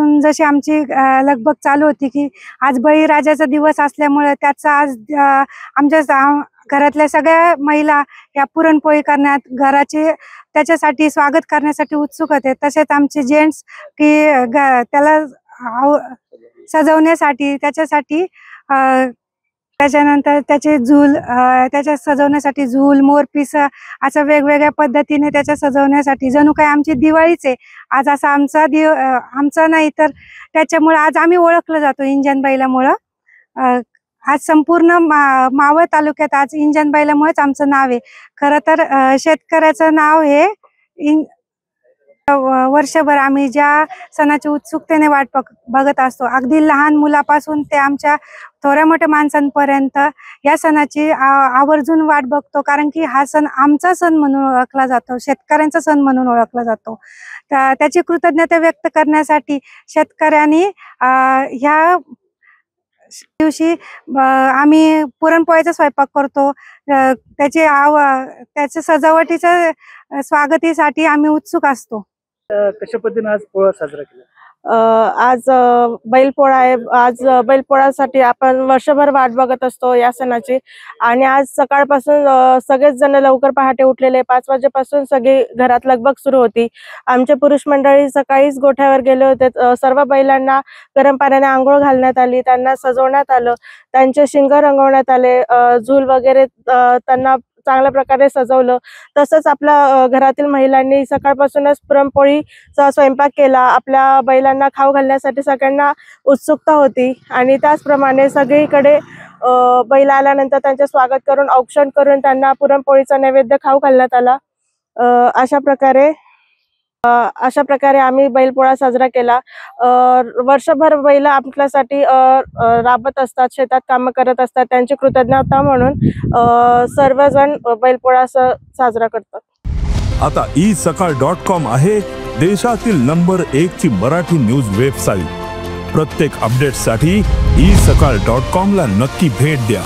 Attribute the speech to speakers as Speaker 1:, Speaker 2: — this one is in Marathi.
Speaker 1: जशी आमची लगबग चालू होती की आज बळीराजाचा दिवस असल्यामुळे त्याचा आज आमच्या घरातल्या सगळ्या महिला या पुरणपोळी करण्यात घराचे त्याच्यासाठी स्वागत करण्यासाठी उत्सुक होते। तसेच आमचे जेंट्स की त्याला सजवण्यासाठी त्याच्यासाठी त्याच्यानंतर त्याचे झूल त्याच्या सजवण्यासाठी झूल मोरपीस असं वेगवेगळ्या पद्धतीने त्याच्या सजवण्यासाठी जणू काही आमची दिवाळीच आहे आज। असा आमचा नाही तर त्याच्यामुळे आज आम्ही ओळखलं जातो इंजन बैलामुळं। आज संपूर्ण मावळ तालुक्यात आज इंजन बैलामुळेच आमचं नाव आहे। खरं तर शेतकऱ्याचं नाव हे वर्षभर आम्ही ज्या सणाची उत्सुकतेने वाट बघत असतो, अगदी लहान मुलापासून ते आमच्या थोड्या मोठ्या माणसांपर्यंत या सणाची आवर्जून वाट बघतो, कारण की हा सण आमचा सण म्हणून ओळखला जातो, शेतकऱ्यांचा सण म्हणून ओळखला जातो। त्याची कृतज्ञता व्यक्त करण्यासाठी शेतकऱ्यांनी ह्या दिवशी आम्ही पुरणपोळीचा स्वयंपाक करतो। त्याच्या सजावटीच्या स्वागतीसाठी आम्ही उत्सुक असतो।
Speaker 2: कशा पद्धतीने आज पोळा साजरा केला?
Speaker 3: आज बैलपोळा आहे। आज बैलपोळ्यासाठी आपण वर्षभर वाट बघत असतो या सणाची। आणि आज सकाळपासून सगळेच जण लवकर पहाटे उठलेले, 5 वाजेपासून सगळी घरात लगबग सुरू होती। आमचे पुरुष मंडळी सकाळीच गोठ्यावर गेले होते। सर्व बैलांना गरम पाण्याने आंघोळ घालण्यात आली, त्यांना सजवण्यात आलं, त्यांचे शिंग रंगवण्यात आले, झूल वगैरे त्यांना चांगल्या प्रकारे सजवलं। तसंच आपल्या घरातील महिलांनी सकाळपासूनच पुरणपोळीचा स्वयंपाक केला। आपल्या बैलांना खाऊ घालण्यासाठी सगळ्यांना उत्सुकता होती। आणि त्याचप्रमाणे सगळीकडे बैल आल्यानंतर त्यांचे स्वागत करून औक्षण करून त्यांना पुरणपोळीचा नैवेद्य खाऊ घालण्यात आला। अशा प्रकारे आम्ही बैलपोळा साजरा केला। वर्षभर बैल आपल्यासाठी राबत असतात, शेतात कामं करत असतात, त्यांची कृतज्ञता म्हणून सर्वजण बैलपोळा साजरा करतात।
Speaker 4: आता isakal.com आहे देशातील नंबर 1 ची मराठी न्यूज वेबसाईट। प्रत्येक अपडेटसाठी isakal.com ला नक्की भेट द्या।